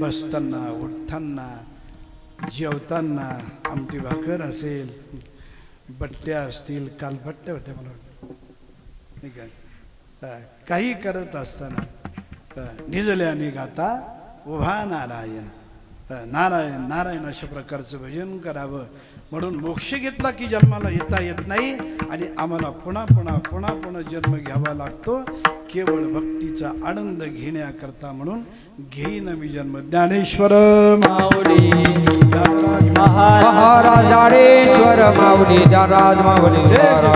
बसताना उठताना जेवताना आमटी भाकर असेल, बट्ट्या असतील, कालपट्ट्या होत्या मला वाटतं, ठीक आहे. काही करत असताना निजल्या निघाता उभा नारायण नारायण नारायण अशा प्रकारचं भजन करावं. म्हणून मोक्ष घेतला की जन्माला येता येत नाही आणि आम्हाला पुन्हा पुन्हा पुन्हा पुन्हा जन्म घ्यावा लागतो केवळ भक्तीचा आनंद घेण्याकरता. म्हणून घेईन मी जन्म. ज्ञानेश्वर माऊली महाराज महाराजाडेश्वर माऊली, ज्ञानराज माऊली.